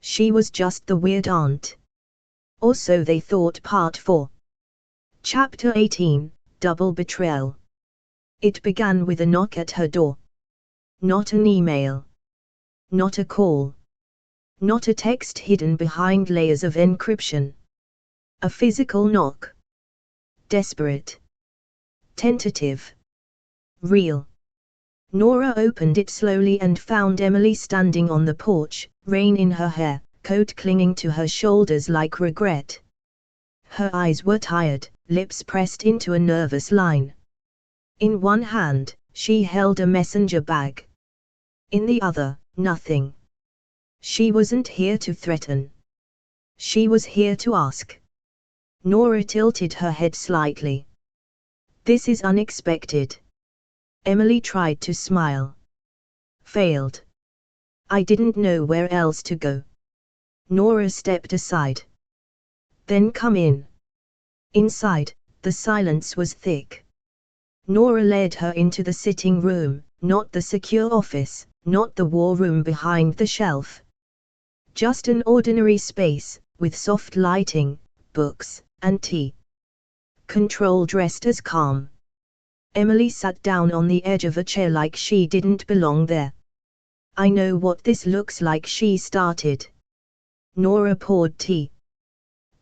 She was just the weird aunt. Or so they thought. Part 4. Chapter 18, Double Betrayal. It began with a knock at her door. Not an email. Not a call. Not a text hidden behind layers of encryption. A physical knock. Desperate. Tentative. Real. Nora opened it slowly and found Emily standing on the porch, rain in her hair, coat clinging to her shoulders like regret. Her eyes were tired, lips pressed into a nervous line. In one hand, she held a messenger bag. In the other, nothing. She wasn't here to threaten. She was here to ask. Nora tilted her head slightly. This is unexpected. Emily tried to smile. Failed. I didn't know where else to go. Nora stepped aside. Then come in. Inside, the silence was thick. Nora led her into the sitting room, not the secure office, not the war room behind the shelf. Just an ordinary space, with soft lighting, books, and tea. Control dressed as calm. Emily sat down on the edge of a chair like she didn't belong there. I know what this looks like, she started. Nora poured tea.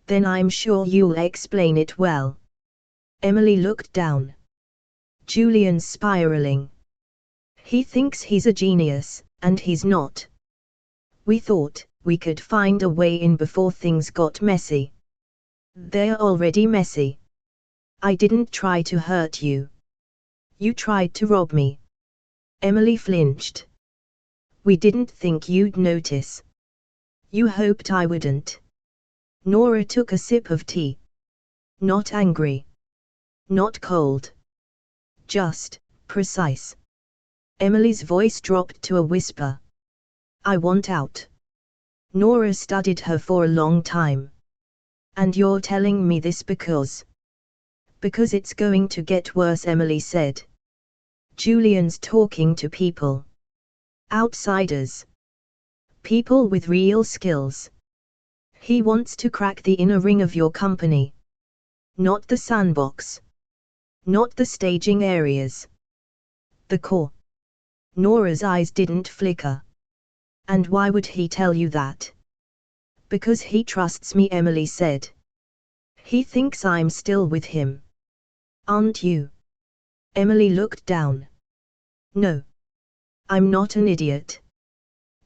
Then I'm sure you'll explain it well. Emily looked down. Julian's spiraling. He thinks he's a genius, and he's not. We thought we could find a way in before things got messy. They're already messy. I didn't try to hurt you. You tried to rob me. Emily flinched. We didn't think you'd notice. You hoped I wouldn't. Nora took a sip of tea. Not angry. Not cold. Just precise. Emily's voice dropped to a whisper. I want out. Nora studied her for a long time. And you're telling me this because it's going to get worse, Emily said. Julian's talking to people. Outsiders. People with real skills. He wants to crack the inner ring of your company. Not the sandbox. Not the staging areas. The core. Nora's eyes didn't flicker. And why would he tell you that? Because he trusts me, Emily said. He thinks I'm still with him. Aren't you? Emily looked down. No. I'm not an idiot.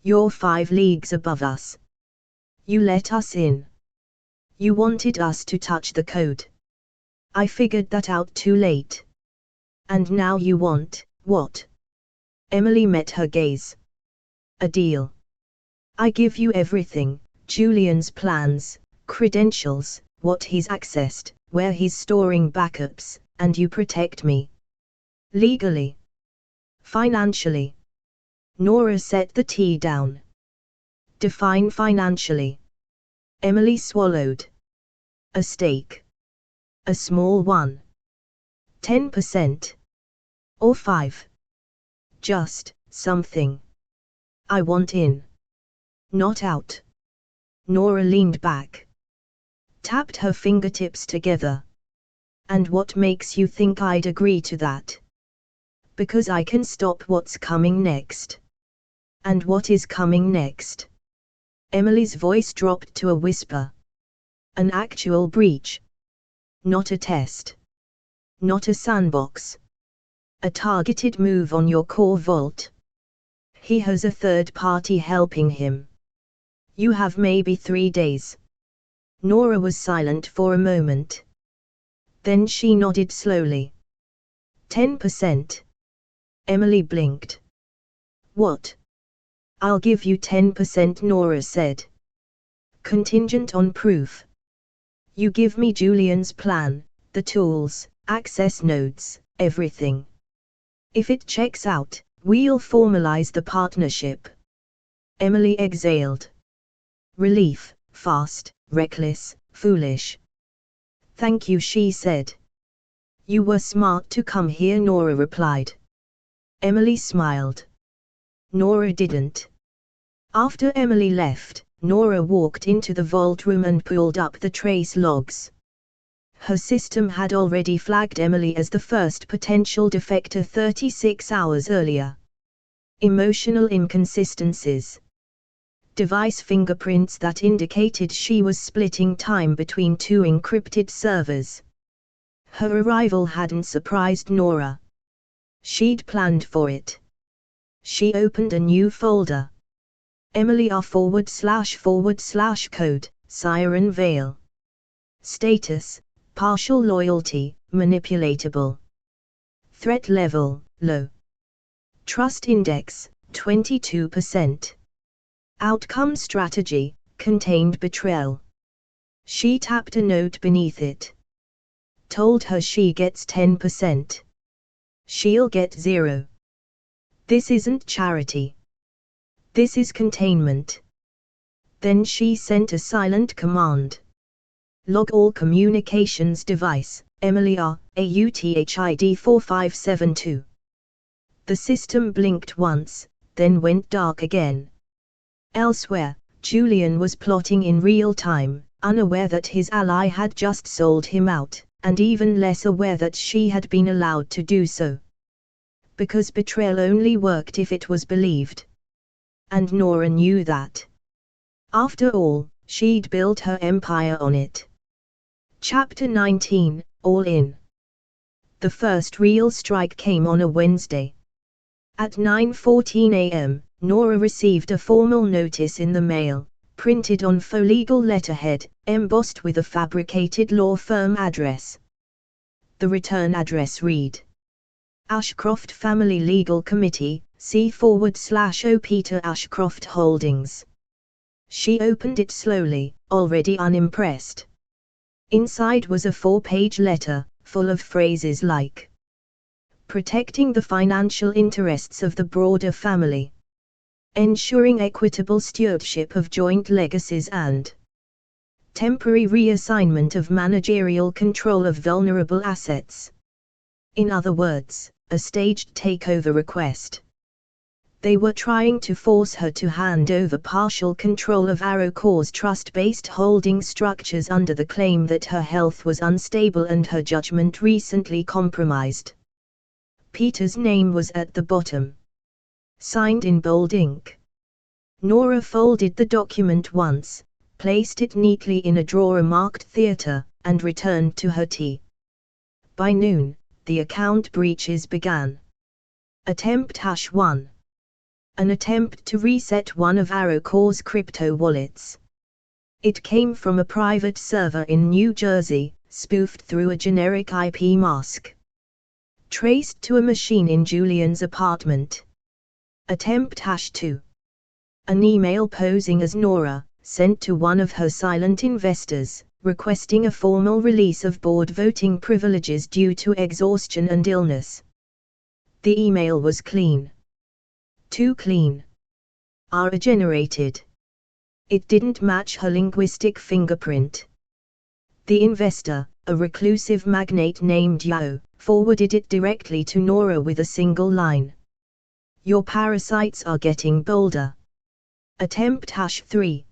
You're 5 leagues above us. You let us in. You wanted us to touch the code. I figured that out too late. And now you want, what? Emily met her gaze. A deal. I give you everything, Julian's plans, credentials, what he's accessed, where he's storing backups, and you protect me. Legally. Financially. Nora set the tea down. Define financially. Emily swallowed. A stake. A small one. 10%. Or 5. Just something. I want in. Not out. Nora leaned back. Tapped her fingertips together. And what makes you think I'd agree to that? Because I can stop what's coming next. And what is coming next? Emily's voice dropped to a whisper. An actual breach. Not a test. Not a sandbox. A targeted move on your core vault. He has a third party helping him. You have maybe 3 days. Nora was silent for a moment. Then she nodded slowly. 10%. Emily blinked. What? I'll give you 10%, Nora said. Contingent on proof. You give me Julian's plan, the tools, access nodes, everything. If it checks out, we'll formalize the partnership. Emily exhaled. Relief, fast, reckless, foolish. Thank you, she said. You were smart to come here, Nora replied. Emily smiled. Nora didn't. After Emily left, Nora walked into the vault room and pulled up the trace logs. Her system had already flagged Emily as the first potential defector 36 hours earlier. Emotional inconsistencies. Device fingerprints that indicated she was splitting time between two encrypted servers. Her arrival hadn't surprised Nora. She'd planned for it. She opened a new folder. Emily R//code, Siren Vale. Status, partial loyalty, manipulatable. Threat level, low. Trust index, 22%. Outcome strategy, contained betrayal. She tapped a note beneath it. Told her she gets 10%. She'll get 0. This isn't charity. This is containment. Then she sent a silent command. Log all communications device, Emily R. AUTHID 4572. The system blinked once, then went dark again. Elsewhere, Julian was plotting in real time, unaware that his ally had just sold him out, and even less aware that she had been allowed to do so. Because betrayal only worked if it was believed. And Nora knew that. After all, she'd built her empire on it. Chapter 19, All In. The first real strike came on a Wednesday. At 9:14 a.m., Nora received a formal notice in the mail, printed on faux legal letterhead, embossed with a fabricated law firm address. The return address read: Ashcroft Family Legal Committee, C/O Peter Ashcroft Holdings. She opened it slowly, already unimpressed. Inside was a 4-page letter, full of phrases like protecting the financial interests of the broader family, ensuring equitable stewardship of joint legacies, and temporary reassignment of managerial control of vulnerable assets. In other words, a staged takeover request. They were trying to force her to hand over partial control of Arrowcore's trust-based holding structures under the claim that her health was unstable and her judgment recently compromised. Peter's name was at the bottom. Signed in bold ink. Nora folded the document once, placed it neatly in a drawer marked Theatre, and returned to her tea. By noon, the account breaches began. Attempt #1. An attempt to reset one of Arrowcore's crypto wallets. It came from a private server in New Jersey, spoofed through a generic IP mask. Traced to a machine in Julian's apartment. Attempt #2. An email posing as Nora, sent to one of her silent investors, requesting a formal release of board voting privileges due to exhaustion and illness. The email was clean. Too clean. Generated. It didn't match her linguistic fingerprint. The investor, a reclusive magnate named Yao, forwarded it directly to Nora with a single line. Your parasites are getting bolder. Attempt #3.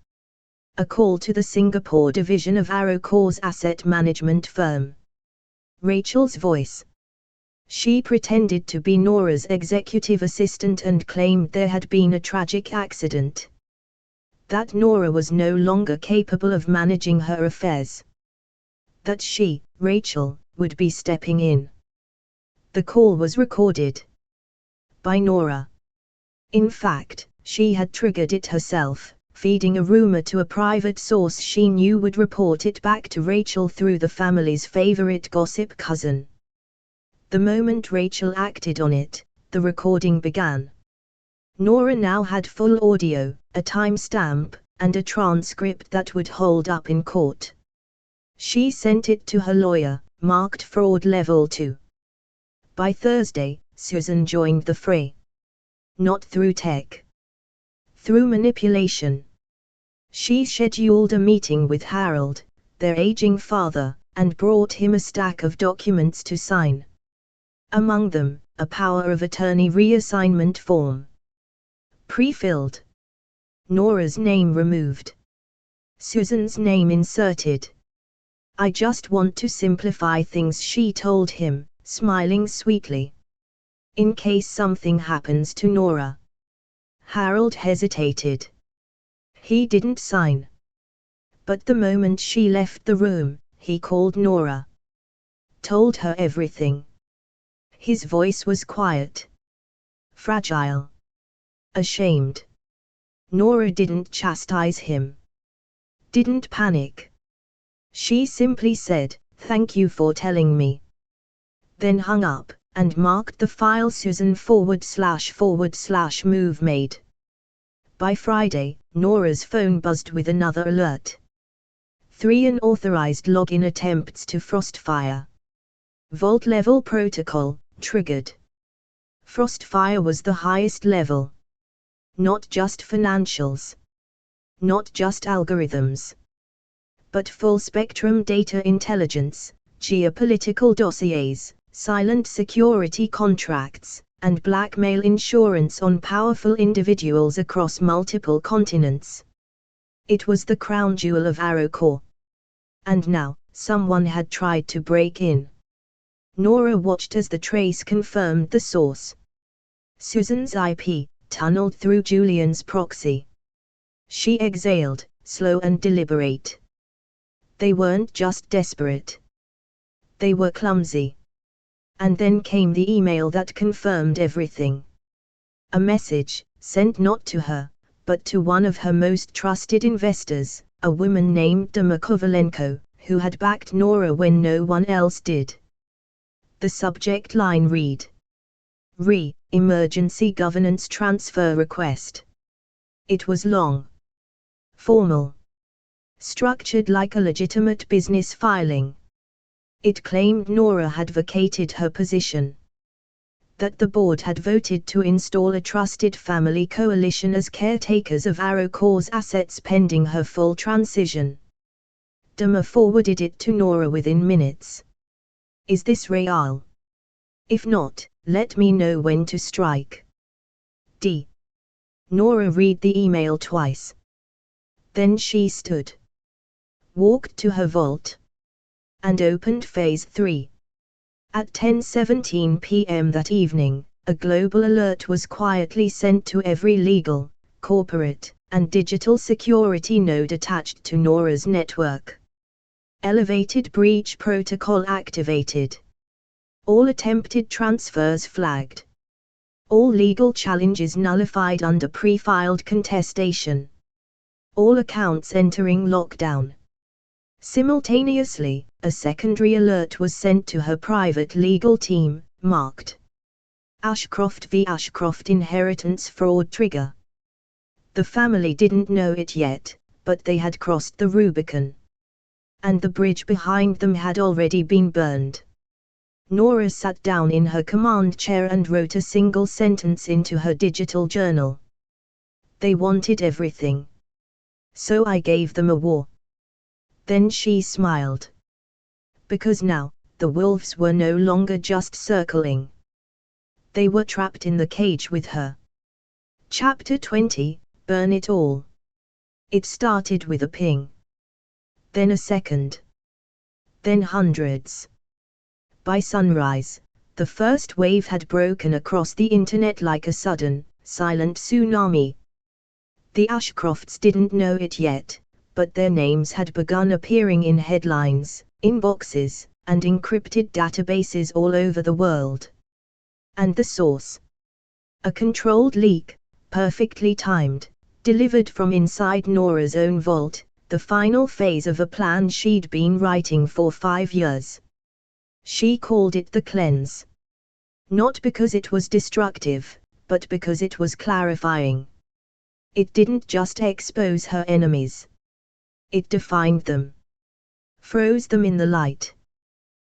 A call to the Singapore division of Arrowcore's asset management firm. Rachel's voice. She pretended to be Nora's executive assistant and claimed there had been a tragic accident. That Nora was no longer capable of managing her affairs. That she, Rachel, would be stepping in. The call was recorded. By Nora. In fact, she had triggered it herself, feeding a rumor to a private source she knew would report it back to Rachel through the family's favorite gossip cousin. The moment Rachel acted on it, the recording began. Nora now had full audio, a timestamp, and a transcript that would hold up in court. She sent it to her lawyer, marked Fraud Level 2. By Thursday, Susan joined the fray. Not through tech. Through manipulation. She scheduled a meeting with Harold, their aging father, and brought him a stack of documents to sign. Among them, a power of attorney reassignment form. Pre-filled. Nora's name removed. Susan's name inserted. "I just want to simplify things," she told him, smiling sweetly. "In case something happens to Nora." Harold hesitated. He didn't sign. But the moment she left the room, he called Nora. Told her everything. His voice was quiet. Fragile. Ashamed. Nora didn't chastise him. Didn't panic. She simply said, "Thank you for telling me." Then hung up, and marked the file Susan //move made. By Friday, Nora's phone buzzed with another alert. 3 unauthorized login attempts to Frostfire. Vault level protocol, triggered. Frostfire was the highest level. Not just financials. Not just algorithms. But full-spectrum data intelligence, geopolitical dossiers, silent security contracts, and blackmail insurance on powerful individuals across multiple continents. It was the crown jewel of ArrowCorp. And now, someone had tried to break in. Nora watched as the trace confirmed the source. Susan's IP, tunneled through Julian's proxy. She exhaled, slow and deliberate. They weren't just desperate. They were clumsy. And then came the email that confirmed everything. A message, sent not to her, but to one of her most trusted investors, a woman named Dima Kovalenko, who had backed Nora when no one else did. The subject line read: Emergency Governance Transfer Request. It was long. Formal. Structured like a legitimate business filing. It claimed Nora had vacated her position. That the board had voted to install a trusted family coalition as caretakers of ArrowCorp's assets pending her full transition. Dima forwarded it to Nora within minutes. "Is this real? If not, let me know when to strike." D. Nora read the email twice. Then she stood. Walked to her vault. And opened Phase 3. At 10:17 p.m. that evening, a global alert was quietly sent to every legal, corporate, and digital security node attached to Nora's network. Elevated breach protocol activated. All attempted transfers flagged. All legal challenges nullified under pre-filed contestation. All accounts entering lockdown. Simultaneously, a secondary alert was sent to her private legal team, marked Ashcroft v. Ashcroft Inheritance Fraud Trigger. The family didn't know it yet, but they had crossed the Rubicon. And the bridge behind them had already been burned. Nora sat down in her command chair and wrote a single sentence into her digital journal. "They wanted everything. So I gave them a war." Then she smiled. Because now, the wolves were no longer just circling. They were trapped in the cage with her. Chapter 20, Burn It All. It started with a ping. Then a second. Then hundreds. By sunrise, the first wave had broken across the internet like a sudden, silent tsunami. The Ashcrofts didn't know it yet, but their names had begun appearing in headlines, inboxes, and encrypted databases all over the world. And the source? A controlled leak, perfectly timed, delivered from inside Nora's own vault, the final phase of a plan she'd been writing for 5 years. She called it the cleanse. Not because it was destructive, but because it was clarifying. It didn't just expose her enemies. It defined them. Froze them in the light.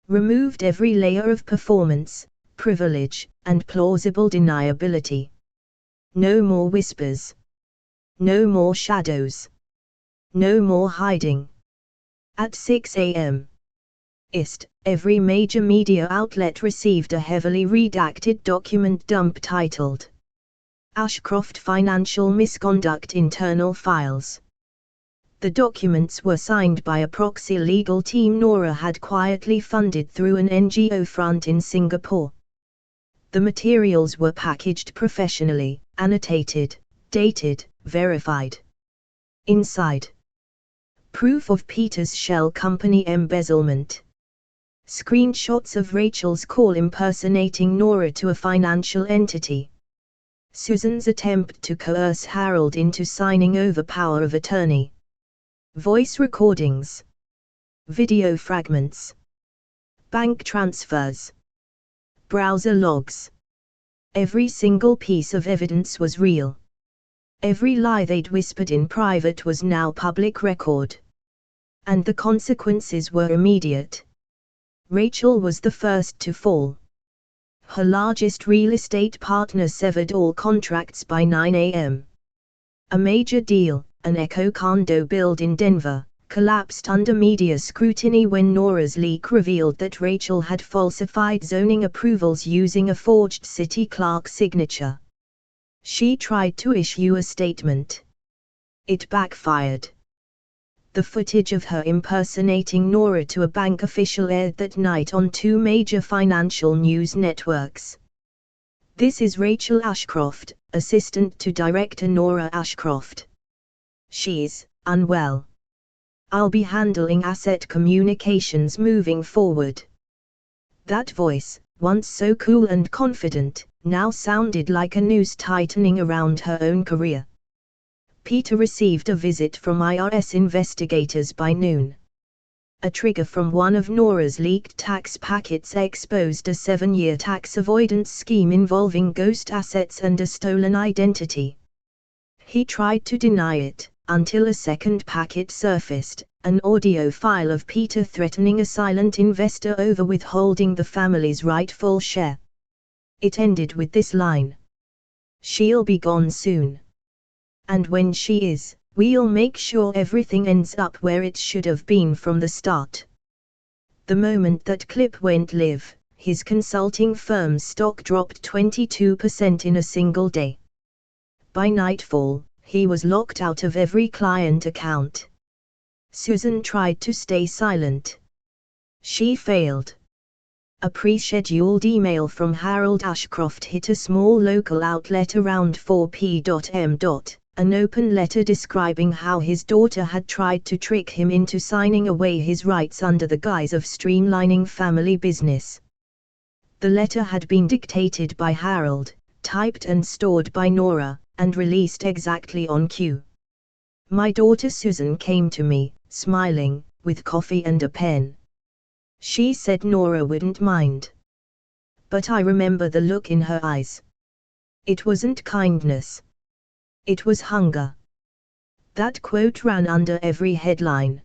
Removed every layer of performance, privilege, and plausible deniability. No more whispers. No more shadows. No more hiding. At 6 a.m. East, every major media outlet received a heavily redacted document dump titled Ashcroft Financial Misconduct Internal Files. The documents were signed by a proxy legal team Nora had quietly funded through an NGO front in Singapore. The materials were packaged professionally, annotated, dated, verified. Inside: proof of Peter's shell company embezzlement. Screenshots of Rachel's call impersonating Nora to a financial entity. Susan's attempt to coerce Harold into signing over power of attorney. Voice recordings. Video fragments. Bank transfers. Browser logs. Every single piece of evidence was real. Every lie they'd whispered in private was now public record. And the consequences were immediate. Rachel was the first to fall. Her largest real estate partner severed all contracts by 9 a.m. A major deal, an eco condo build in Denver, collapsed under media scrutiny when Nora's leak revealed that Rachel had falsified zoning approvals using a forged city clerk signature. She tried to issue a statement. It backfired. The footage of her impersonating Nora to a bank official aired that night on 2 major financial news networks. This is Rachel Ashcroft, assistant to director Nora Ashcroft. She's unwell. I'll be handling asset communications moving forward. That voice, once so cool and confident, now sounded like a noose tightening around her own career. Peter received a visit from IRS investigators by noon. A trigger from one of Nora's leaked tax packets exposed a 7-year tax avoidance scheme involving ghost assets and a stolen identity. He tried to deny it, until a second packet surfaced, an audio file of Peter threatening a silent investor over withholding the family's rightful share. It ended with this line: "She'll be gone soon. And when she is, we'll make sure everything ends up where it should have been from the start." The moment that clip went live, his consulting firm's stock dropped 22% in a single day. By nightfall, he was locked out of every client account. Susan tried to stay silent. She failed. A pre-scheduled email from Harold Ashcroft hit a small local outlet around 4 p.m. An open letter describing how his daughter had tried to trick him into signing away his rights under the guise of streamlining family business. The letter had been dictated by Harold, typed and stored by Nora, and released exactly on cue. "My daughter Susan came to me, smiling, with coffee and a pen. She said Nora wouldn't mind. But I remember the look in her eyes. It wasn't kindness. It was hunger." That quote ran under every headline.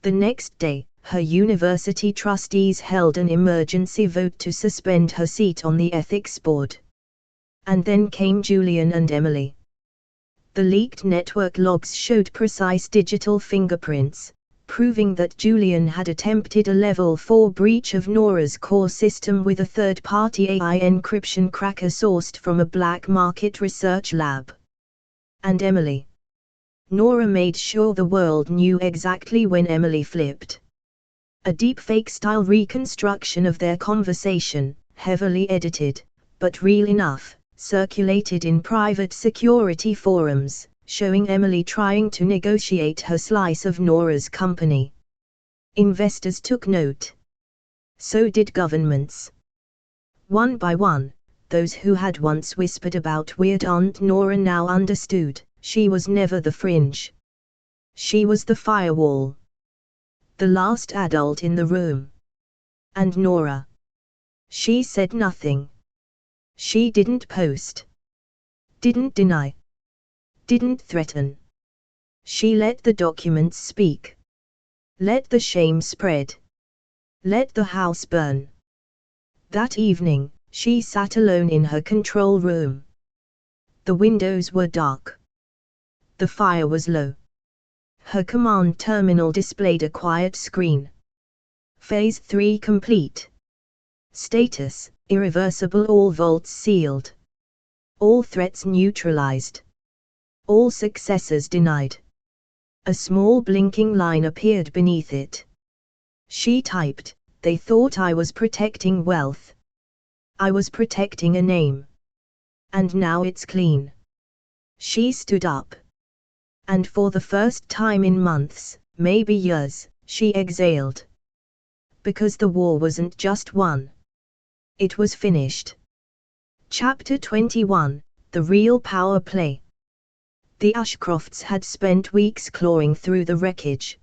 The next day, her university trustees held an emergency vote to suspend her seat on the ethics board. And then came Julian and Emily. The leaked network logs showed precise digital fingerprints, proving that Julian had attempted a level 4 breach of Nora's core system with a third-party AI encryption cracker sourced from a black market research lab. And Emily. Nora made sure the world knew exactly when Emily flipped. A deepfake-style reconstruction of their conversation, heavily edited, but real enough, circulated in private security forums, showing Emily trying to negotiate her slice of Nora's company. Investors took note. So did governments. One by one, those who had once whispered about weird Aunt Nora now understood, she was never the fringe. She was the firewall. The last adult in the room. And Nora. She said nothing. She didn't post. Didn't deny. Didn't threaten. She let the documents speak. Let the shame spread. Let the house burn. That evening, she sat alone in her control room. The windows were dark. The fire was low. Her command terminal displayed a quiet screen. Phase 3 complete. Status: irreversible, all vaults sealed. All threats neutralized. All successes denied. A small blinking line appeared beneath it. She typed, "They thought I was protecting wealth. I was protecting a name. And now it's clean." She stood up. And for the first time in months, maybe years, she exhaled. Because the war wasn't just won. It was finished. Chapter 21, The Real Power Play. The Ashcrofts had spent weeks clawing through the wreckage.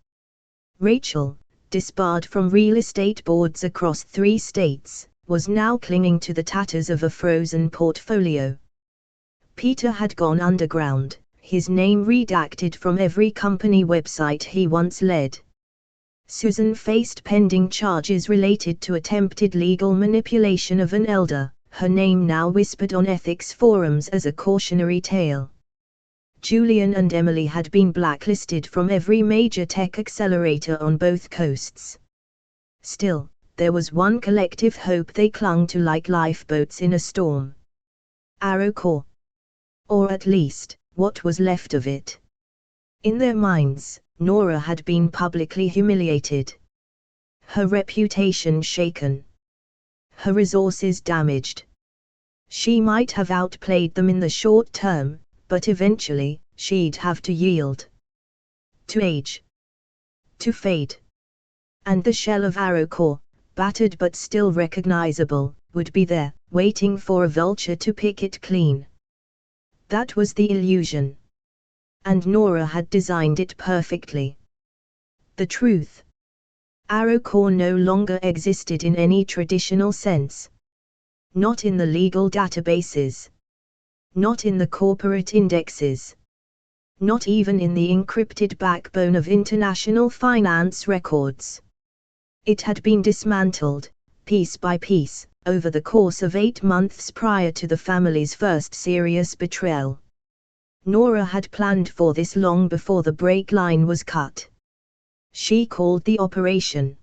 Rachel, disbarred from real estate boards across 3 states, was now clinging to the tatters of a frozen portfolio. Peter had gone underground, his name redacted from every company website he once led. Susan faced pending charges related to attempted legal manipulation of an elder, her name now whispered on ethics forums as a cautionary tale. Julian and Emily had been blacklisted from every major tech accelerator on both coasts. Still, there was one collective hope they clung to like lifeboats in a storm. ArrowCore. Or at least, what was left of it. In their minds, Nora had been publicly humiliated. Her reputation shaken. Her resources damaged. She might have outplayed them in the short term, but eventually, she'd have to yield. To age. To fade. And the shell of ArrowCore, battered but still recognizable, would be there, waiting for a vulture to pick it clean. That was the illusion. And Nora had designed it perfectly. The truth. ArrowCore no longer existed in any traditional sense. Not in the legal databases. Not in the corporate indexes. Not even in the encrypted backbone of international finance records. It had been dismantled, piece by piece, over the course of 8 months prior to the family's first serious betrayal. Nora had planned for this long before the brake line was cut. She called the operation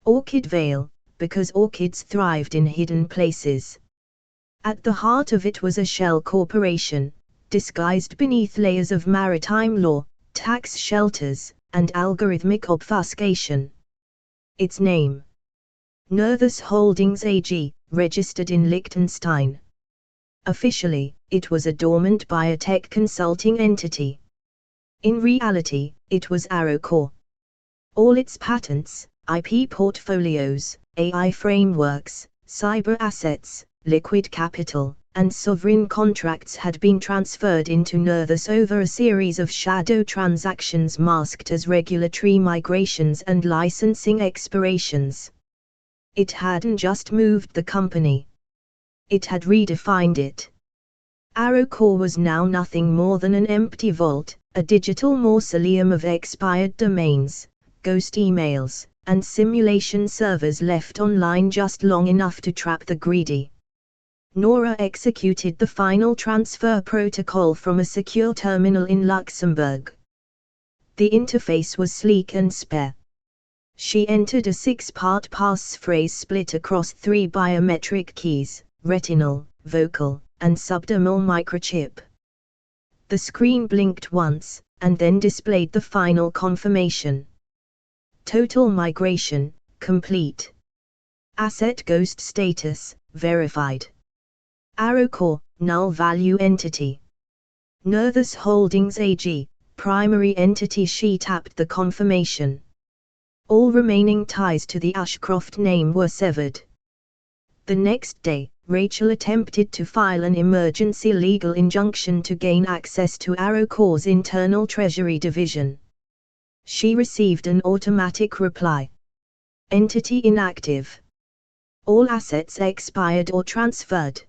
Orchid Vale, because orchids thrived in hidden places. At the heart of it was a shell corporation, disguised beneath layers of maritime law, tax shelters, and algorithmic obfuscation. Its name. Nerthus Holdings AG, registered in Liechtenstein. Officially, it was a dormant biotech consulting entity. In reality, it was ArrowCore. All its patents, IP portfolios, AI frameworks, cyber assets, liquid capital, and sovereign contracts had been transferred into Nerthus over a series of shadow transactions masked as regulatory migrations and licensing expirations. It hadn't just moved the company. It had redefined it. ArrowCore was now nothing more than an empty vault, a digital mausoleum of expired domains, ghost emails, and simulation servers left online just long enough to trap the greedy. Nora executed the final transfer protocol from a secure terminal in Luxembourg. The interface was sleek and spare. She entered a 6-part passphrase split across 3 biometric keys, retinal, vocal, and subdermal microchip. The screen blinked once, and then displayed the final confirmation. Total migration, complete. Asset ghost status, verified. ArrowCore, null value entity. Nerthus Holdings AG, primary entity. She tapped the confirmation. All remaining ties to the Ashcroft name were severed. The next day, Rachel attempted to file an emergency legal injunction to gain access to ArrowCore's internal treasury division. She received an automatic reply. Entity inactive. All assets expired or transferred.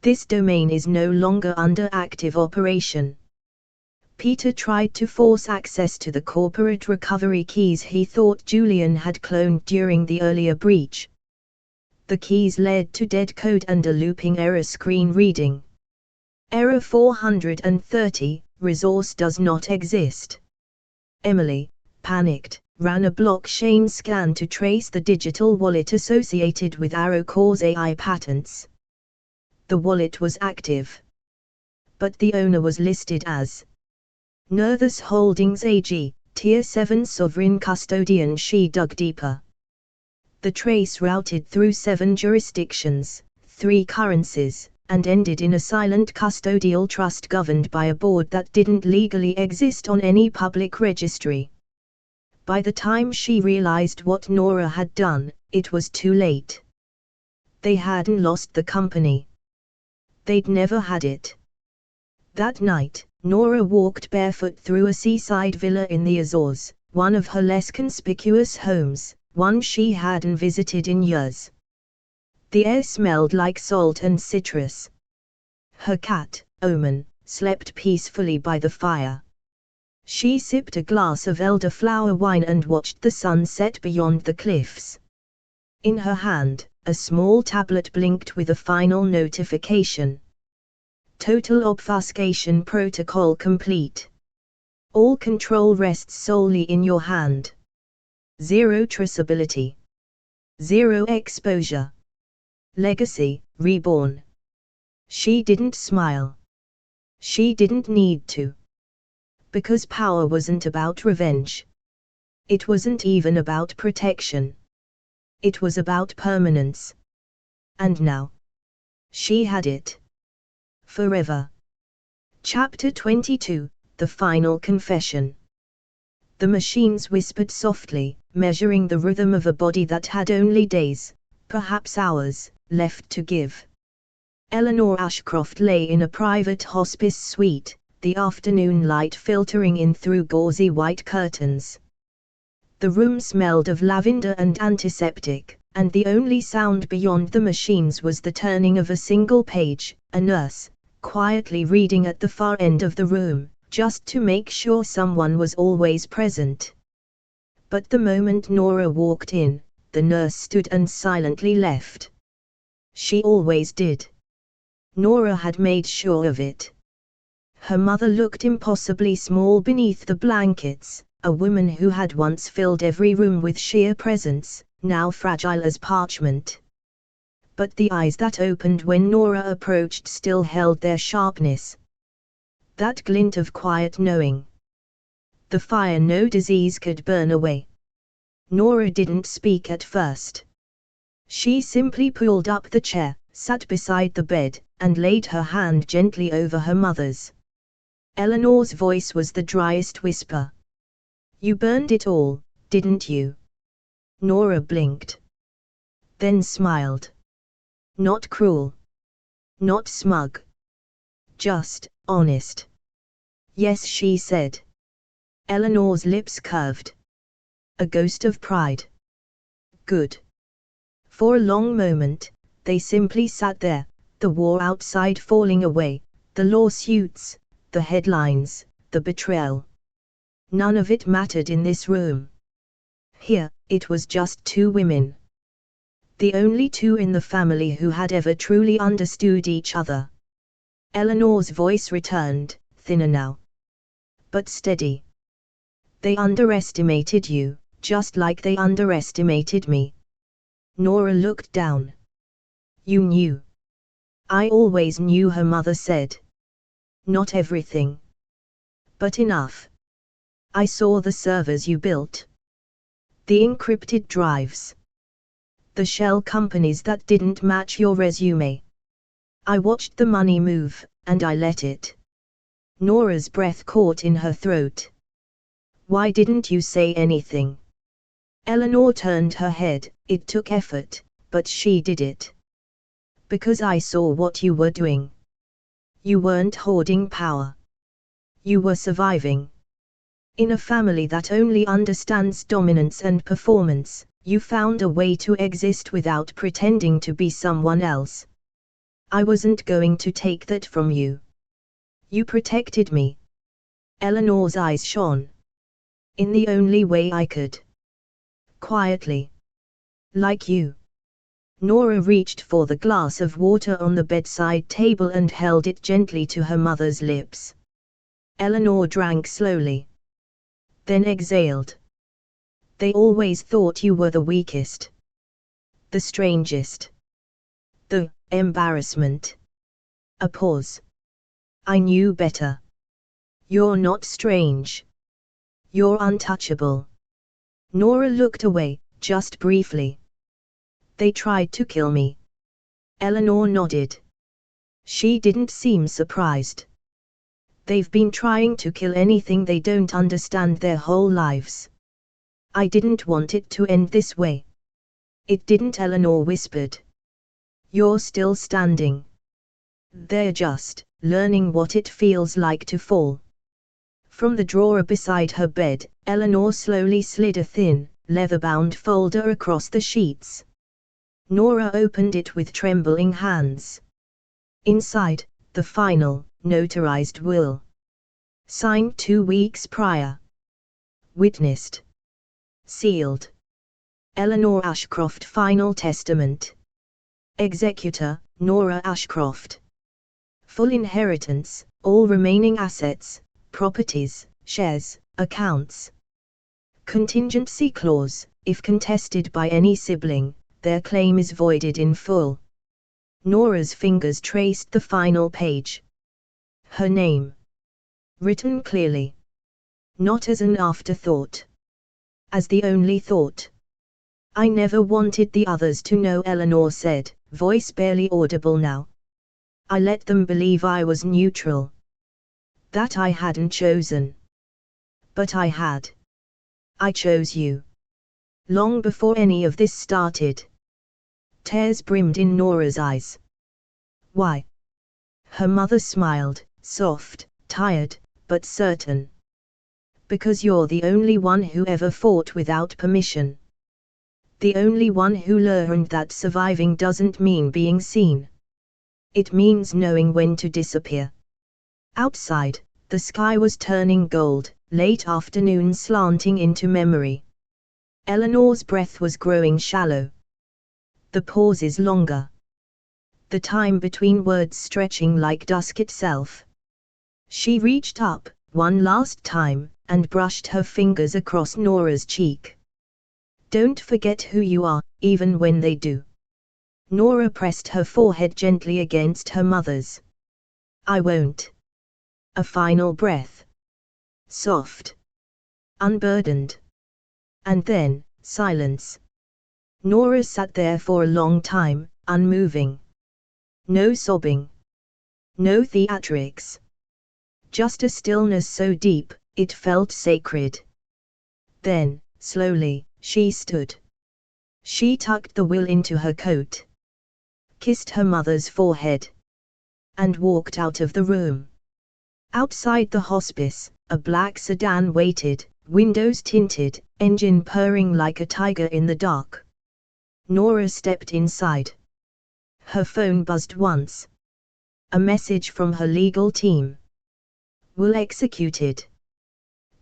This domain is no longer under active operation. Peter tried to force access to the corporate recovery keys he thought Julian had cloned during the earlier breach. The keys led to dead code and a looping error screen reading. Error 430, resource does not exist. Emily, panicked, ran a blockchain scan to trace the digital wallet associated with ArrowCore's AI patents. The wallet was active. But the owner was listed as Nerthus Holdings AG, Tier 7 Sovereign Custodian. She dug deeper. The trace routed through 7 jurisdictions, 3 currencies, and ended in a silent custodial trust governed by a board that didn't legally exist on any public registry. By the time she realized what Nora had done, it was too late. They hadn't lost the company. They'd never had it. That night, Nora walked barefoot through a seaside villa in the Azores, one of her less conspicuous homes, one she hadn't visited in years. The air smelled like salt and citrus. Her cat, Omen, slept peacefully by the fire. She sipped a glass of elderflower wine and watched the sun set beyond the cliffs. In her hand, a small tablet blinked with a final notification. Total obfuscation protocol complete. All control rests solely in your hand. 0 traceability. 0 exposure. Legacy, reborn. She didn't smile. She didn't need to. Because power wasn't about revenge. It wasn't even about protection. It was about permanence. And now, she had it. Forever. Chapter 22, The Final Confession. The machines whispered softly, measuring the rhythm of a body that had only days, perhaps hours, left to give. Eleanor Ashcroft lay in a private hospice suite, the afternoon light filtering in through gauzy white curtains. The room smelled of lavender and antiseptic, and the only sound beyond the machines was the turning of a single page, a nurse, quietly reading at the far end of the room, just to make sure someone was always present. But the moment Nora walked in, the nurse stood and silently left. She always did. Nora had made sure of it. Her mother looked impossibly small beneath the blankets, a woman who had once filled every room with sheer presence, now fragile as parchment. But the eyes that opened when Nora approached still held their sharpness. That glint of quiet knowing. The fire no disease could burn away. Nora didn't speak at first. She simply pulled up the chair, sat beside the bed, and laid her hand gently over her mother's. Eleanor's voice was the driest whisper. "You burned it all, didn't you?" Nora blinked. Then smiled. Not cruel. Not smug. Just honest. "Yes," she said. Eleanor's lips curved. A ghost of pride. Good. For a long moment, they simply sat there, the war outside falling away, the lawsuits, the headlines, the betrayal. None of it mattered in this room. Here, it was just 2 women. The only 2 in the family who had ever truly understood each other. Eleanor's voice returned, thinner now. But steady. "They underestimated you, just like they underestimated me." Nora looked down. "You knew." "I always knew," her mother said. "Not everything. But enough. I saw the servers you built. The encrypted drives. The shell companies that didn't match your resume. I watched the money move, and I let it." Nora's breath caught in her throat. "Why didn't you say anything?" Eleanor turned her head. "It took effort, but she did it. Because I saw what you were doing. You weren't hoarding power. You were surviving. In a family that only understands dominance and performance, you found a way to exist without pretending to be someone else. I wasn't going to take that from you. You protected me." Eleanor's eyes shone. "In the only way I could. Quietly. Like you." Nora reached for the glass of water on the bedside table and held it gently to her mother's lips. Eleanor drank slowly. Then exhaled. "They always thought you were the weakest. The strangest. The embarrassment. A pause. I knew better. You're not strange. You're untouchable. Nora looked away, just briefly. They tried to kill me. Eleanor nodded. She didn't seem surprised. They've been trying to kill anything they don't understand their whole lives. I didn't want it to end this way. It didn't, Eleanor whispered. You're still standing. They're just learning what it feels like to fall. From the drawer beside her bed, Eleanor slowly slid a thin, leather-bound folder across the sheets. Nora opened it with trembling hands. Inside, the final, notarized will. Signed 2 weeks prior. Witnessed. Sealed. Eleanor Ashcroft Final Testament. Executor, Nora Ashcroft. Full inheritance, all remaining assets, properties, shares, accounts. Contingency clause, if contested by any sibling, their claim is voided in full. Nora's fingers traced the final page. Her name. Written clearly. Not as an afterthought. As the only thought. I never wanted the others to know, Eleanor said, voice barely audible now. I let them believe I was neutral. That I hadn't chosen. But I had. I chose you. Long before any of this started. Tears brimmed in Nora's eyes. Why? Her mother smiled, soft, tired, but certain. Because you're the only one who ever fought without permission. The only one who learned that surviving doesn't mean being seen. It means knowing when to disappear. Outside, the sky was turning gold, late afternoon slanting into memory. Eleanor's breath was growing shallow. The pauses longer. The time between words stretching like dusk itself. She reached up, one last time, and brushed her fingers across Nora's cheek. Don't forget who you are, even when they do. Nora pressed her forehead gently against her mother's. I won't. A final breath. Soft. Unburdened. And then, silence. Nora sat there for a long time, unmoving. No sobbing. No theatrics. Just a stillness so deep, it felt sacred. Then, slowly, she stood. She tucked the will into her coat. Kissed her mother's forehead. And walked out of the room. Outside the hospice, a black sedan waited, windows tinted, engine purring like a tiger in the dark. Nora stepped inside. Her phone buzzed once. A message from her legal team. Will executed.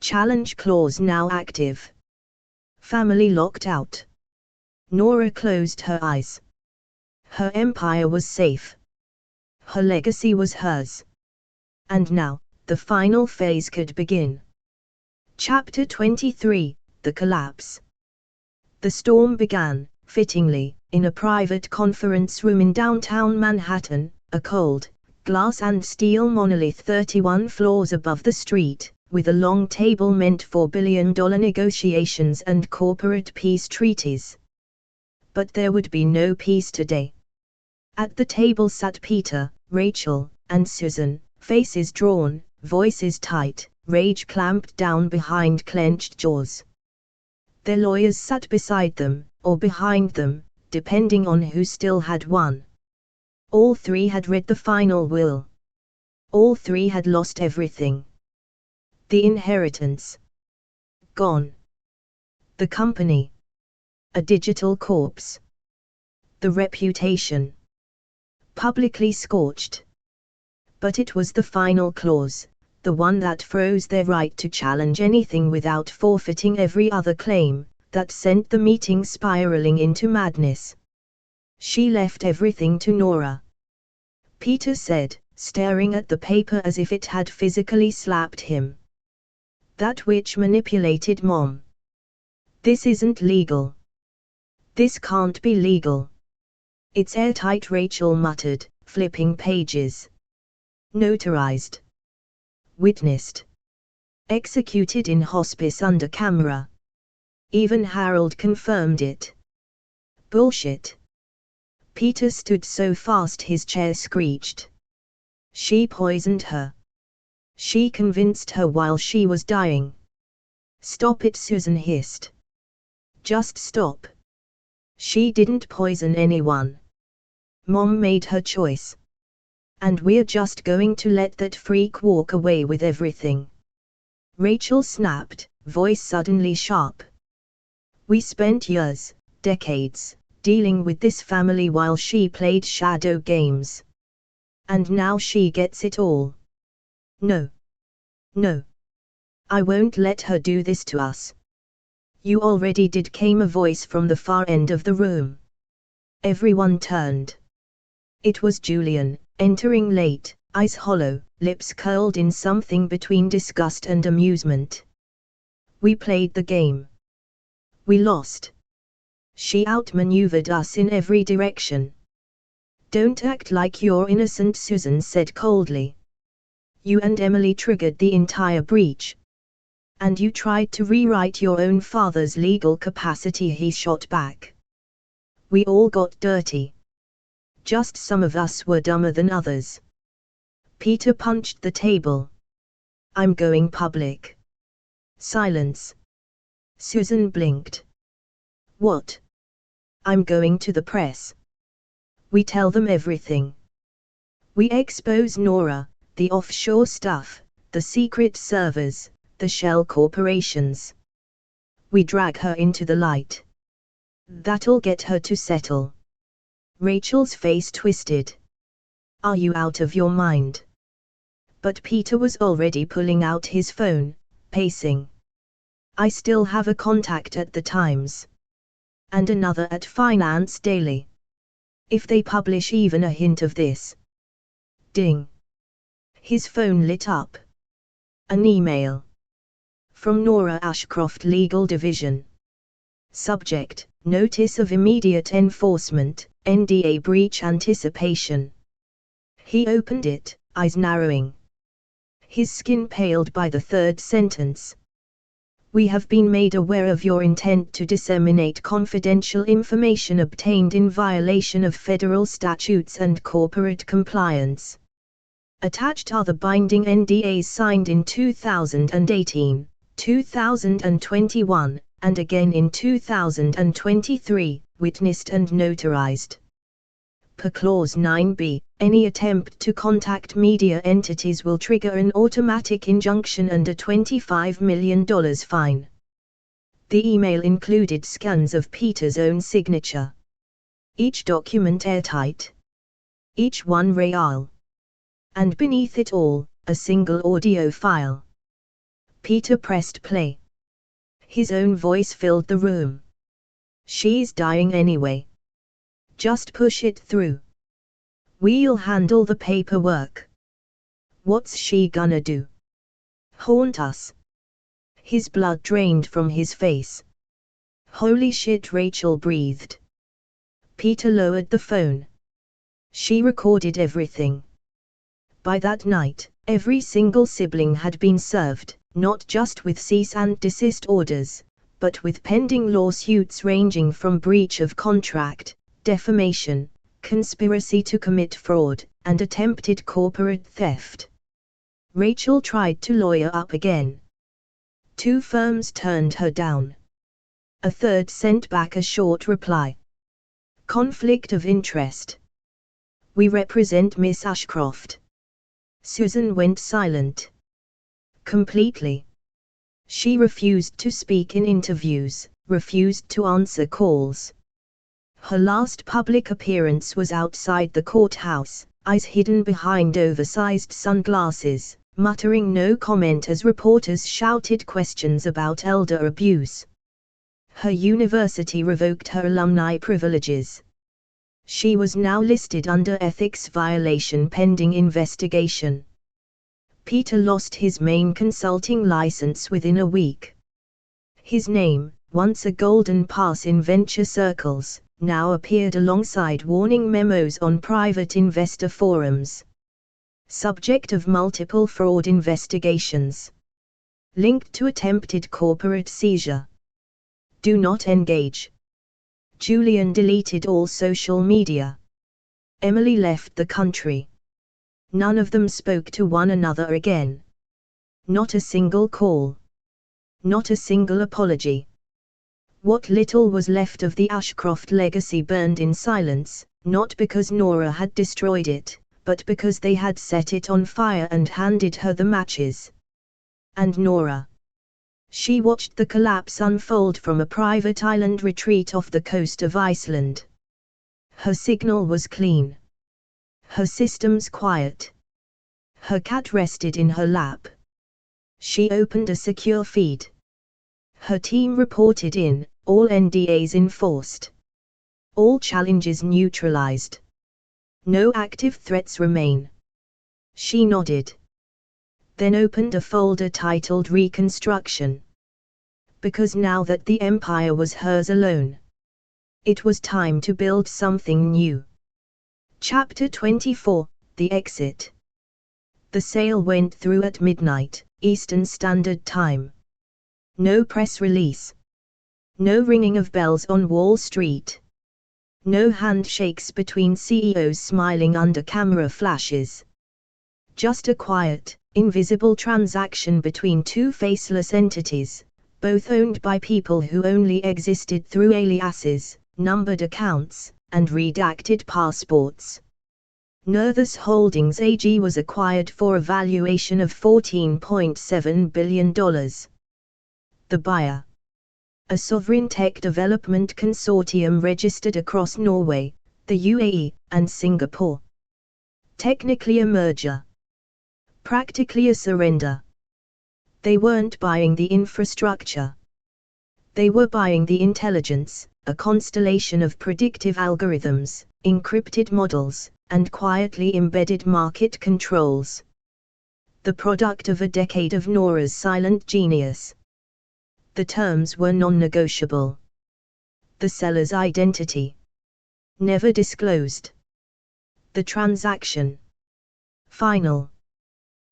Challenge clause now active. Family locked out. Nora closed her eyes. Her empire was safe. Her legacy was hers. And now, the final phase could begin. Chapter 23, The Collapse. The storm began, fittingly, in a private conference room in downtown Manhattan, a cold, glass and steel monolith 31 floors above the street, with a long table meant for billion-dollar negotiations and corporate peace treaties. But there would be no peace today. At the table sat Peter, Rachel, and Susan, faces drawn, voices tight, rage clamped down behind clenched jaws. Their lawyers sat beside them, or behind them, depending on who still had one. All three had read the final will. All three had lost everything. The inheritance. Gone. The company. A digital corpse. The reputation. Publicly scorched. But it was the final clause, the one that froze their right to challenge anything without forfeiting every other claim, that sent the meeting spiraling into madness. She left everything to Nora. Peter said, staring at the paper as if it had physically slapped him. That which manipulated Mom. This isn't legal. This can't be legal. It's airtight, Rachel muttered, flipping pages. Notarized. Witnessed. Executed in hospice under camera. Even Harold confirmed it. Bullshit. Peter stood so fast his chair screeched. She poisoned her. She convinced her while she was dying. Stop it, Susan hissed. Just stop. She didn't poison anyone. Mom made her choice. And we're just going to let that freak walk away with everything. Rachel snapped, voice suddenly sharp. We spent years, decades, dealing with this family while she played shadow games. And now she gets it all. No. No. I won't let her do this to us. You already did, came a voice from the far end of the room. Everyone turned. It was Julian, entering late, eyes hollow, lips curled in something between disgust and amusement. We played the game. We lost. She outmaneuvered us in every direction. Don't act like you're innocent, Susan said coldly. You and Emily triggered the entire breach. And you tried to rewrite your own father's legal capacity, he shot back. We all got dirty. Just some of us were dumber than others. Peter punched the table. I'm going public. Silence. Susan blinked. What? I'm going to the press. We tell them everything. We expose Nora, the offshore stuff, the secret servers, the shell corporations. We drag her into the light. That'll get her to settle. Rachel's face twisted. Are you out of your mind? But Peter was already pulling out his phone, pacing. I still have a contact at the Times. And another at Finance Daily. If they publish even a hint of this. Ding. His phone lit up. An email. From Nora Ashcroft Legal Division. Subject, Notice of Immediate Enforcement, NDA Breach Anticipation. He opened it, eyes narrowing. His skin paled by the third sentence. We have been made aware of your intent to disseminate confidential information obtained in violation of federal statutes and corporate compliance. Attached are the binding NDAs signed in 2018, 2021, and again in 2023, witnessed and notarized. Per Clause 9b, any attempt to contact media entities will trigger an automatic injunction and a $25 million fine. The email included scans of Peter's own signature. Each document airtight. Each one real. And beneath it all, a single audio file. Peter pressed play. His own voice filled the room. She's dying anyway. Just push it through. We'll handle the paperwork. What's she gonna do? Haunt us? His blood drained from his face. Holy shit, Rachel breathed. Peter lowered the phone. She recorded everything. By that night, every single sibling had been served, not just with cease and desist orders, but with pending lawsuits ranging from breach of contract, defamation, conspiracy to commit fraud, and attempted corporate theft. Rachel tried to lawyer up again. 2 firms turned her down. A third sent back a short reply. Conflict of interest. We represent Miss Ashcroft. Susan went silent. Completely. She refused to speak in interviews, refused to answer calls. Her last public appearance was outside the courthouse, eyes hidden behind oversized sunglasses, muttering no comment as reporters shouted questions about elder abuse. Her university revoked her alumni privileges. She was now listed under ethics violation pending investigation. Peter lost his main consulting license within a week. His name, once a golden pass in venture circles, now appeared alongside warning memos on private investor forums. Subject of multiple fraud investigations. Linked to attempted corporate seizure. Do not engage. Julian deleted all social media. Emily left the country. None of them spoke to one another again. Not a single call. Not a single apology. What little was left of the Ashcroft legacy burned in silence, not because Nora had destroyed it, but because they had set it on fire and handed her the matches. And Nora. She watched the collapse unfold from a private island retreat off the coast of Iceland. Her signal was clean. Her systems quiet. Her cat rested in her lap. She opened a secure feed. Her team reported in, all NDAs enforced. All challenges neutralized. No active threats remain. She nodded. Then opened a folder titled Reconstruction. Because now that the empire was hers alone, it was time to build something new. Chapter 24, The Exit. The sale went through at midnight, Eastern Standard Time. No press release. No ringing of bells on Wall Street. No handshakes between CEOs smiling under camera flashes. Just a quiet, invisible transaction between two faceless entities, both owned by people who only existed through aliases, numbered accounts, and redacted passports. Nerthus Holdings AG was acquired for a valuation of $14.7 billion. The buyer. A sovereign tech development consortium registered across Norway, the UAE, and Singapore. Technically a merger. Practically a surrender. They weren't buying the infrastructure. They were buying the intelligence, a constellation of predictive algorithms, encrypted models, and quietly embedded market controls. The product of a decade of Nora's silent genius. The terms were non-negotiable. The seller's identity. Never disclosed. The transaction. Final.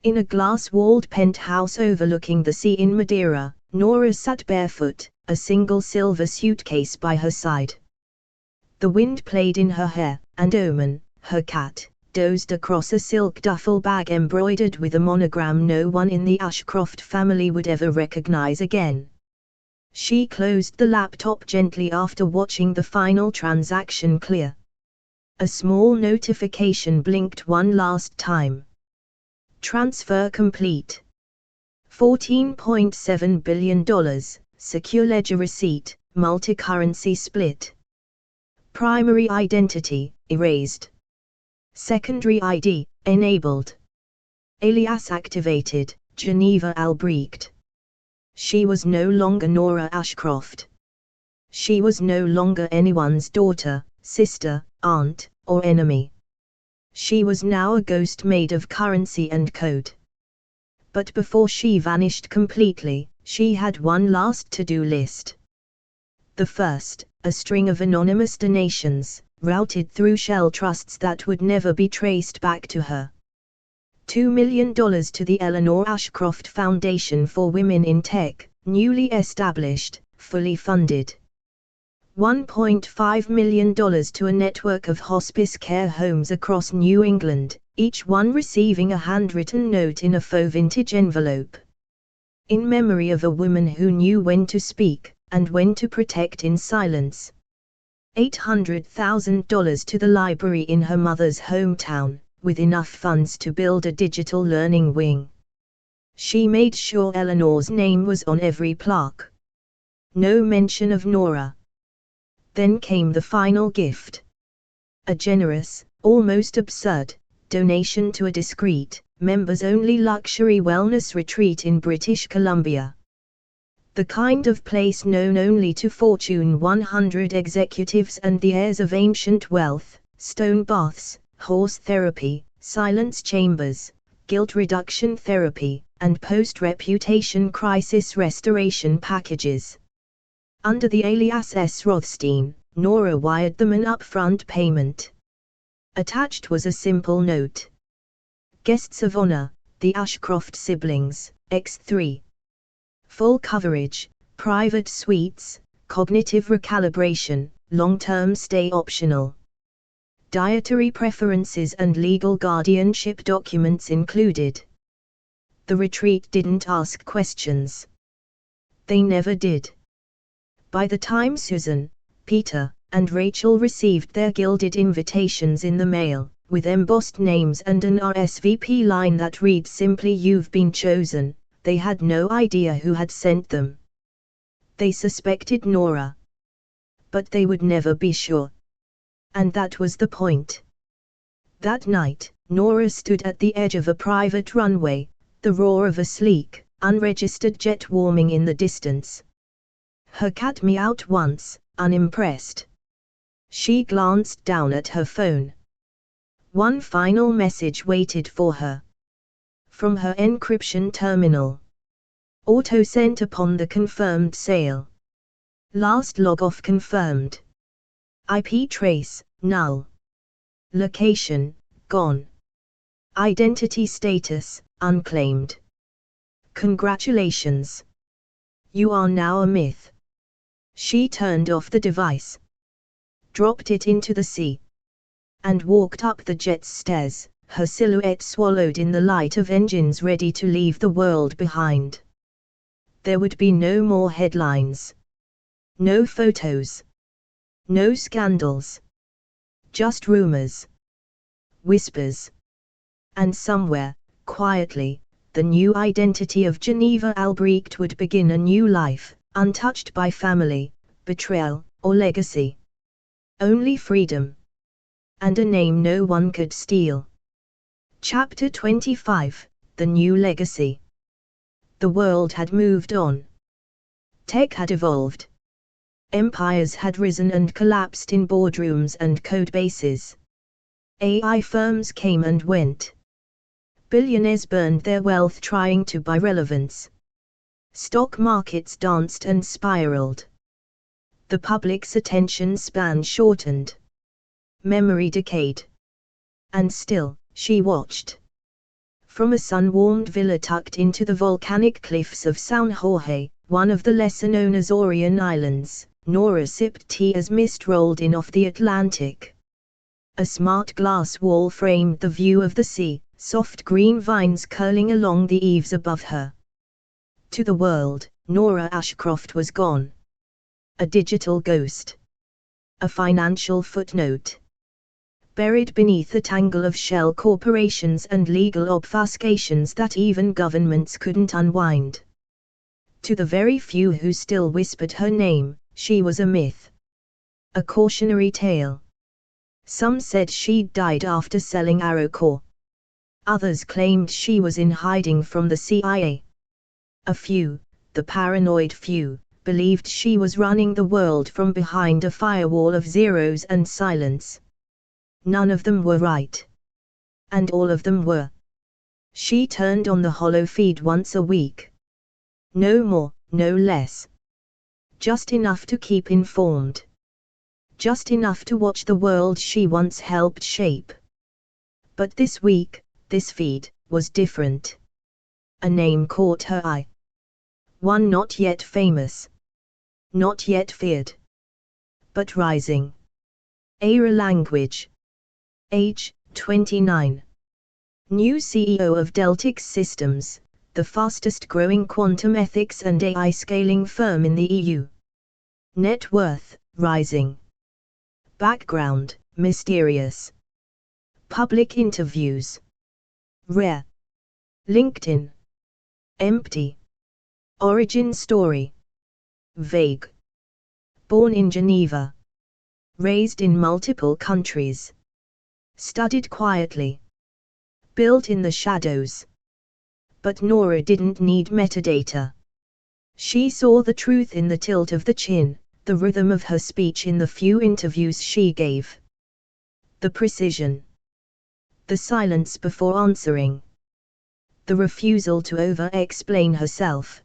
In a glass-walled penthouse overlooking the sea in Madeira, Nora sat barefoot, a single silver suitcase by her side. The wind played in her hair, and Omen, her cat, dozed across a silk duffel bag embroidered with a monogram no one in the Ashcroft family would ever recognize again. She closed the laptop gently after watching the final transaction clear. A small notification blinked one last time. Transfer complete. $14.7 billion, secure ledger receipt, multi-currency split. Primary identity, erased. Secondary ID, enabled. Alias activated, Geneva Albrecht. She was no longer Nora Ashcroft. She was no longer anyone's daughter, sister, aunt, or enemy. She was now a ghost made of currency and code. But before she vanished completely, she had one last to-do list. The first, a string of anonymous donations, routed through shell trusts that would never be traced back to her. $2 million to the Eleanor Ashcroft Foundation for Women in Tech, newly established, fully funded. $1.5 million to a network of hospice care homes across New England, each one receiving a handwritten note in a faux vintage envelope. In memory of a woman who knew when to speak, and when to protect in silence. $800,000 to the library in her mother's hometown, with enough funds to build a digital learning wing. She made sure Eleanor's name was on every plaque. No mention of Nora. Then came the final gift. A generous, almost absurd, donation to a discreet, members-only luxury wellness retreat in British Columbia. The kind of place known only to Fortune 100 executives and the heirs of ancient wealth, stone baths, horse therapy, silence chambers, guilt reduction therapy, and post-reputation crisis restoration packages. Under the alias S. Rothstein, Nora wired them an upfront payment. Attached was a simple note. Guests of honor, the Ashcroft siblings, X3. Full coverage, private suites, cognitive recalibration, long-term stay optional. Dietary preferences and legal guardianship documents included. The retreat didn't ask questions. They never did. By the time Susan, Peter, and Rachel received their gilded invitations in the mail, with embossed names and an RSVP line that read simply "You've been chosen," they had no idea who had sent them. They suspected Nora. But they would never be sure. And that was the point. That night, Nora stood at the edge of a private runway, the roar of a sleek, unregistered jet warming in the distance. Her cat meowed once, unimpressed. She glanced down at her phone. One final message waited for her. From her encryption terminal. Auto sent upon the confirmed sale. Last log-off confirmed. IP trace, null. Location, gone. Identity status, unclaimed. Congratulations. You are now a myth. She turned off the device. Dropped it into the sea. And walked up the jet's stairs, her silhouette swallowed in the light of engines ready to leave the world behind. There would be no more headlines. No photos. No scandals. Just rumors. Whispers. And somewhere, quietly, the new identity of Geneva Albrecht would begin a new life, untouched by family, betrayal, or legacy. Only freedom. And a name no one could steal. Chapter 25, The New Legacy. The world had moved on. Tech had evolved. Empires had risen and collapsed in boardrooms and code bases. AI firms came and went. Billionaires burned their wealth trying to buy relevance. Stock markets danced and spiraled. The public's attention span shortened. Memory decayed. And still, she watched. From a sun-warmed villa tucked into the volcanic cliffs of São Jorge, one of the lesser-known Azorian Islands, Nora sipped tea as mist rolled in off the Atlantic. A smart glass wall framed the view of the sea, soft green vines curling along the eaves above her. To the world, Nora Ashcroft was gone. A digital ghost. A financial footnote. Buried beneath a tangle of shell corporations and legal obfuscations that even governments couldn't unwind. To the very few who still whispered her name, she was a myth. A cautionary tale. Some said she'd died after selling ArrowCore. Others claimed she was in hiding from the CIA. A few, the paranoid few, believed she was running the world from behind a firewall of zeros and silence. None of them were right. And all of them were. She turned on the hollow feed once a week. No more, no less. Just enough to keep informed. Just enough to watch the world she once helped shape. But this week, this feed, was different. A name caught her eye. One not yet famous. Not yet feared. But rising. Aira language. Age, 29. New CEO of Deltix Systems, the fastest growing quantum ethics and AI scaling firm in the EU. Net worth, rising. Background, mysterious. Public interviews. Rare. LinkedIn. Empty. Origin story. Vague. Born in Geneva. Raised in multiple countries. Studied quietly. Built in the shadows. But Nora didn't need metadata. She saw the truth in the tilt of the chin, the rhythm of her speech in the few interviews she gave. The precision. The silence before answering. The refusal to over-explain herself.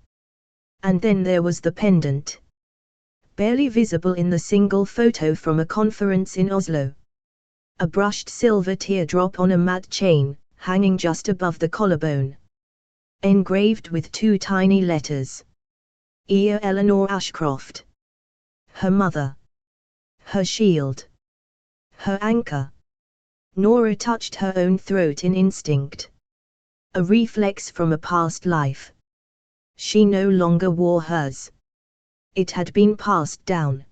And then there was the pendant. Barely visible in the single photo from a conference in Oslo. A brushed silver teardrop on a matte chain, hanging just above the collarbone. Engraved with 2 tiny letters. Ear Eleanor Ashcroft. Her mother. Her shield. Her anchor. Nora touched her own throat in instinct. A reflex from a past life. She no longer wore hers. It had been passed down.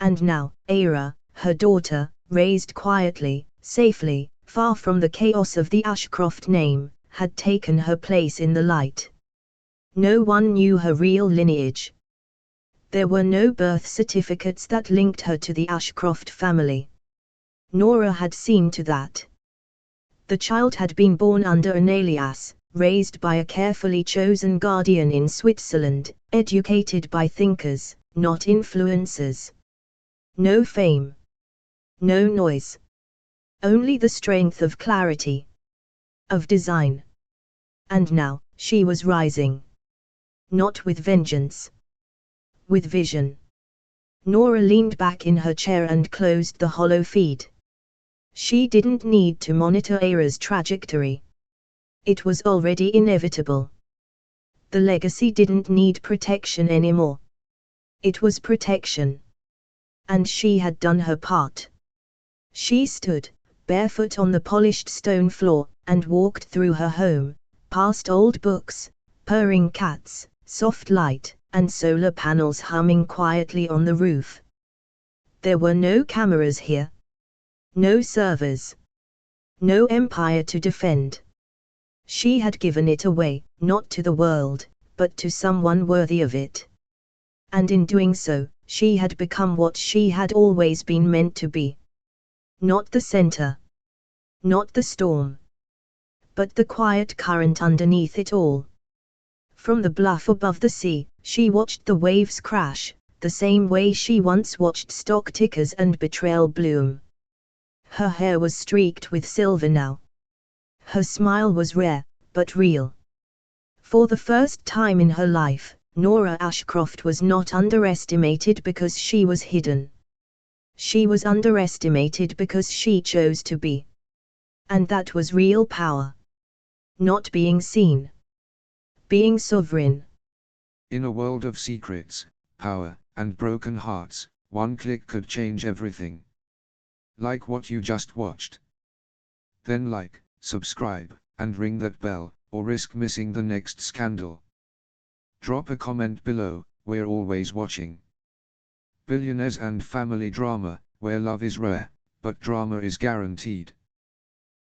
And now, Ara, her daughter, raised quietly, safely, far from the chaos of the Ashcroft name, had taken her place in the light. No one knew her real lineage. There were no birth certificates that linked her to the Ashcroft family. Nora had seen to that. The child had been born under an alias, raised by a carefully chosen guardian in Switzerland, educated by thinkers, not influencers. No fame. No noise. Only the strength of clarity. Of design. And now, she was rising. Not with vengeance. With vision. Nora leaned back in her chair and closed the hollow feed. She didn't need to monitor Ara's trajectory. It was already inevitable. The legacy didn't need protection anymore. It was protection. And she had done her part. She stood, barefoot on the polished stone floor, and walked through her home, past old books, purring cats, soft light, and solar panels humming quietly on the roof. There were no cameras here. No servers. No empire to defend. She had given it away, not to the world, but to someone worthy of it. And in doing so, she had become what she had always been meant to be. Not the center. Not the storm. But the quiet current underneath it all. From the bluff above the sea, she watched the waves crash, the same way she once watched stock tickers and betrayal bloom. Her hair was streaked with silver now. Her smile was rare, but real. For the first time in her life, Nora Ashcroft was not underestimated because she was hidden. She was underestimated because she chose to be. And that was real power. Not being seen. Being sovereign. In a world of secrets, power, and broken hearts, one click could change everything. Like what you just watched. Then like, subscribe, and ring that bell, or risk missing the next scandal. Drop a comment below, we're always watching. Billionaires and family drama, where love is rare, but drama is guaranteed.